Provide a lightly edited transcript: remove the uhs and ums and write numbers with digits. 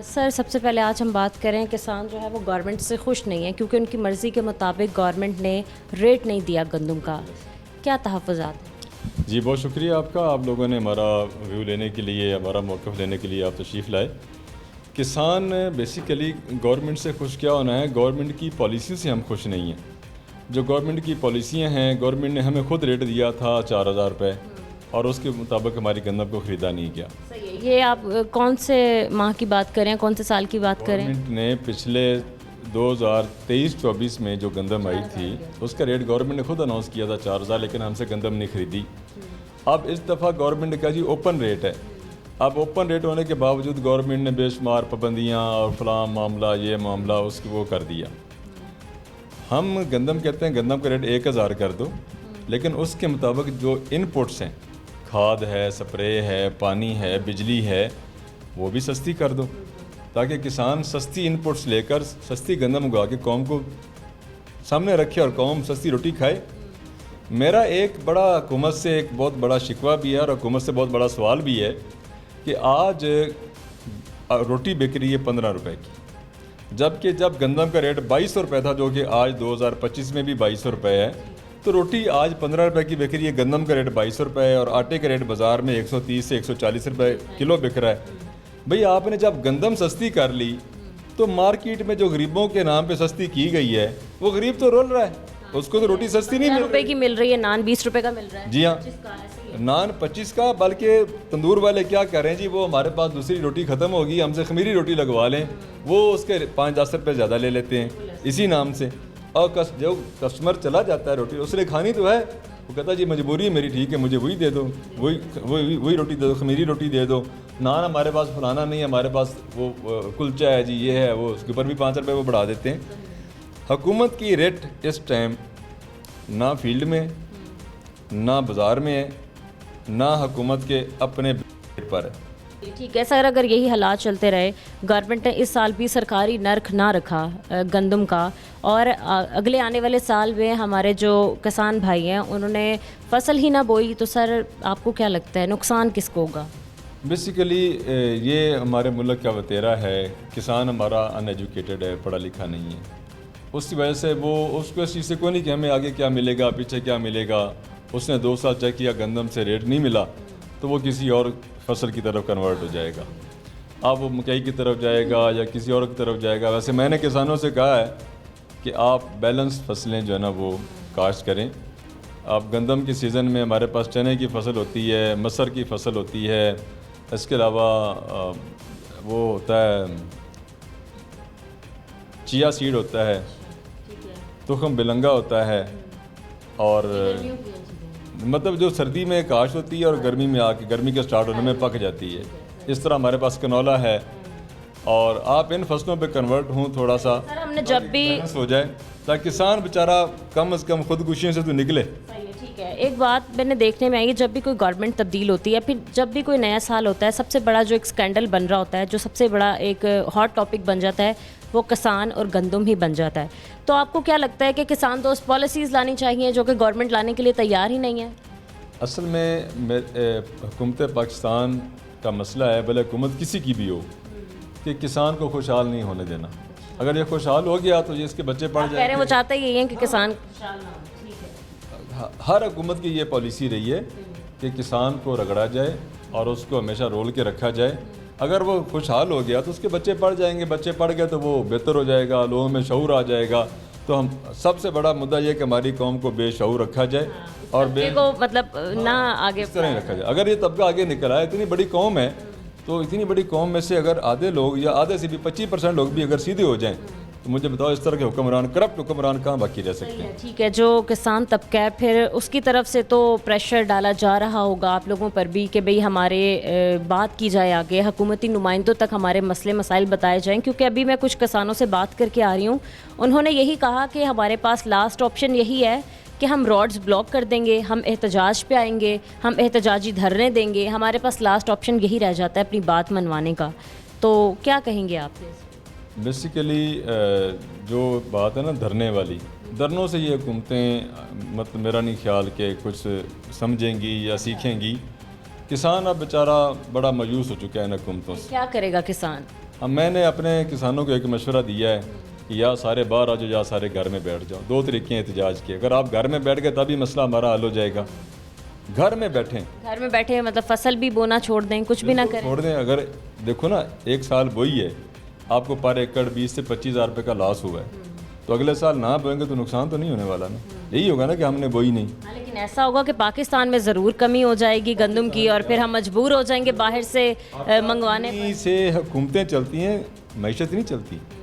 Sir सबसे पहले आज हम बात करें किसान जो है वो गवर्नमेंट से खुश नहीं है क्योंकि उनकी मर्ज़ी के मुताबिक गवर्नमेंट ने रेट नहीं दिया गंदम का। क्या तहफ़्फ़ुज़ात हैं? जी बहुत शुक्रिया आपका, आप लोगों ने हमारा व्यू लेने के लिए, हमारा मौक़िफ़ लेने के लिए आप तशरीफ़ लाए। किसान बेसिकली गवर्नमेंट से खुश क्या होना है, गवर्नमेंट की पॉलिसी से हम खुश नहीं हैं। जो गवर्नमेंट की पॉलिसियाँ हैं, गवर्नमेंट ने हमें खुद रेट दिया था 4000 रुपये और उसके मुताबिक हमारी गंदम को ख़रीदा नहीं गया। सही है। ये आप कौन से माह की बात करें, कौन से साल की बात करें? गवर्नमेंट ने पिछले 2023-24 में जो गंदम आई थी उसका रेट गवर्नमेंट ने खुद अनाउंस किया था 4000, लेकिन हमसे गंदम नहीं खरीदी। अब इस दफ़ा गवर्नमेंट का जी ओपन रेट है। अब ओपन रेट होने के बावजूद गवर्नमेंट ने बेशुमार पाबंदियाँ और फलां मामला ये मामला उसकी वो कर दिया। हम गंदम कहते हैं गंदम का रेट 1000 कर दो, लेकिन उसके मुताबिक जो इनपुट्स हैं, खाद है, स्प्रे है, पानी है, बिजली है, वो भी सस्ती कर दो ताकि किसान सस्ती इनपुट्स लेकर सस्ती गंदम उगा के कौम को सामने रखे और कौम सस्ती रोटी खाए। मेरा एक बड़ा हुकूमत से एक बहुत बड़ा शिकवा भी है और हुकूमत से बहुत बड़ा सवाल भी है कि आज रोटी बिक रही है 15 रुपए की, जबकि जब गंदम का रेट 2200 रुपये था, जो कि आज 2025 में भी 2200 रुपये है, तो रोटी आज 15 रुपये की बिक रही है। गंदम का रेट 2200 रुपये है और आटे का रेट बाज़ार में 130 से 140 रुपये किलो बिक रहा है। भाई आपने जब गंदम सस्ती कर ली तो मार्केट में जो गरीबों के नाम पे सस्ती की गई है वो गरीब तो रोल रहा है, उसको तो रोटी सस्ती नहीं मिल रुपए की मिल रही है, नान 20 रुपए का मिल रहा है। जी हाँ, नान 25 का, बल्कि तंदूर वाले क्या कर रहे हैं जी, वो हमारे पास दूसरी रोटी ख़त्म होगी, हमसे खमीरी रोटी लगवा लें, वो उसके 5-10 रुपये ज़्यादा ले लेते हैं इसी नाम से। और जो कस्टमर चला जाता है रोटी उसने खानी तो है, वो कहता है जी मजबूरी है मेरी, ठीक है मुझे वही दे दो, वही रोटी दे दो, खमीरी रोटी दे दो। नान हमारे पास फलाना नहीं है, हमारे पास वो कुलचा है जी, ये है वो, उसके ऊपर भी 5 रुपये वो बढ़ा देते हैं। हुकूमत की रेट इस टाइम ना फील्ड में, ना बाज़ार में है, ना हुकूमत के अपने पर है। ठीक है सर, अगर यही हालात चलते रहे, गवर्नमेंट ने इस साल भी सरकारी नर्ख ना रखा गंदम का और अगले आने वाले साल में हमारे जो किसान भाई हैं उन्होंने फसल ही ना बोई, तो सर आपको क्या लगता है नुकसान किसको होगा? बेसिकली ये हमारे मुल्क का वतेरा है, किसान हमारा अनएजुकेटेड है, पढ़ा लिखा नहीं है, उसकी वजह से वो उसको इस चीज़ से कोई नहीं कि हमें आगे क्या मिलेगा पीछे क्या मिलेगा। उसने 2 साल चेक किया, गंदम से रेट नहीं मिला तो वो किसी और फसल की तरफ कन्वर्ट हो जाएगा। अब वो मकई की तरफ जाएगा या किसी और की तरफ जाएगा। वैसे मैंने किसानों से कहा है कि आप बैलेंस फसलें जो है ना वो काश्त करें। अब गंदम की सीज़न में हमारे पास चने की फसल होती है, मसर की फसल होती है, इसके अलावा वो होता है चिया सीड होता है, तुखम बिलंगा होता है, और मतलब जो सर्दी में काश्त होती है और गर्मी में आके गर्मी के स्टार्ट होने में पक जाती है। इस तरह हमारे पास कनौला है और आप इन फसलों पे कन्वर्ट हों थोड़ा सा, सर हमने जब भी हो जाए ताकि किसान बेचारा कम से कम खुदकुशियों से तो निकले। ठीक है, एक बात मैंने देखने में आई, जब भी कोई गवर्नमेंट तब्दील होती है, फिर जब भी कोई नया साल होता है, सबसे बड़ा जो एक स्कैंडल बन रहा होता है, जो सबसे बड़ा एक हॉट टॉपिक बन जाता है, वो किसान और गंदम ही बन जाता है। तो आपको क्या लगता है कि किसान दोस्त पॉलिसीज़ लानी चाहिए जो कि गवर्नमेंट लाने के लिए तैयार ही नहीं है? असल में हुकूमत पाकिस्तान का मसला है, भले हुकूमत किसी की भी हो, कि किसान को खुशहाल नहीं होने देना। अगर ये खुशहाल हो गया तो ये इसके बच्चे पढ़ जाएंगे। वो चाहते ही हैं कि किसान, हर हुकूमत की ये पॉलिसी रही है कि किसान को रगड़ा जाए और उसको हमेशा रोल के रखा जाए। अगर वो खुशहाल हो गया तो उसके बच्चे पढ़ जाएंगे, बच्चे पढ़ गए तो वो बेहतर हो जाएगा, लोगों में शऊर आ जाएगा। तो हम सबसे बड़ा मुद्दा ये कि हमारी कौम को बेशऊर रखा जाए और को मतलब ना आगे इस तरह ही रखा जाए। अगर ये तबका आगे निकल आए, इतनी बड़ी कौम है, तो इतनी बड़ी कौम में से अगर आधे लोग या आधे से भी 25% लोग भी अगर सीधे हो जाएं, तो मुझे बताओ इस तरह के हुक्मरान, करप्ट हुक्मरान कहाँ बाकी रह सकते हैं? ठीक है, जो किसान तबका है फिर उसकी तरफ से तो प्रेशर डाला जा रहा होगा आप लोगों पर भी कि भाई हमारे बात की जाए आगे, हुकूमती नुमाइंदों तक हमारे मसले मसाइल बताए जाएं। क्योंकि अभी मैं कुछ किसानों से बात करके आ रही हूँ, उन्होंने यही कहा कि हमारे पास लास्ट ऑप्शन यही है कि हम रोड्स ब्लॉक कर देंगे, हम एहतजाज पे आएंगे, हम एहतजाजी धरने देंगे, हमारे पास लास्ट ऑप्शन यही रह जाता है अपनी बात मनवाने का। तो क्या कहेंगे आप? बेसिकली जो बात है ना धरने वाली, धरनों से ये हुकूमतें मतलब मेरा नहीं ख्याल कि कुछ समझेंगी या सीखेंगी। किसान अब बेचारा बड़ा मायूस हो चुका है इन हुकूमतों से। क्या करेगा किसान? अब मैंने अपने किसानों को एक मशवरा दिया है कि या सारे बाहर आ जाओ या सारे घर में बैठ जाओ। 2 तरीके हैं एहतजाज के, अगर आप घर में बैठ गए तभी मसला हमारा हल हो जाएगा। घर में बैठें, घर में बैठे मतलब फसल भी बोना छोड़ दें, कुछ भी ना करें। छोड़ दें। अगर देखो ना, एक साल बोई है, आपको पर एकड़ 20 से 25 हज़ार रुपये का लॉस हुआ है, तो अगले साल ना बोएंगे तो नुकसान तो नहीं होने वाला ना। यही होगा ना कि हमने बोई नहीं। हाँ, लेकिन ऐसा होगा कि पाकिस्तान में ज़रूर कमी हो जाएगी गंदम की और फिर हम मजबूर हो जाएंगे बाहर से मंगवाने पर। से हुकूमतें चलती हैं, मैशत नहीं चलती।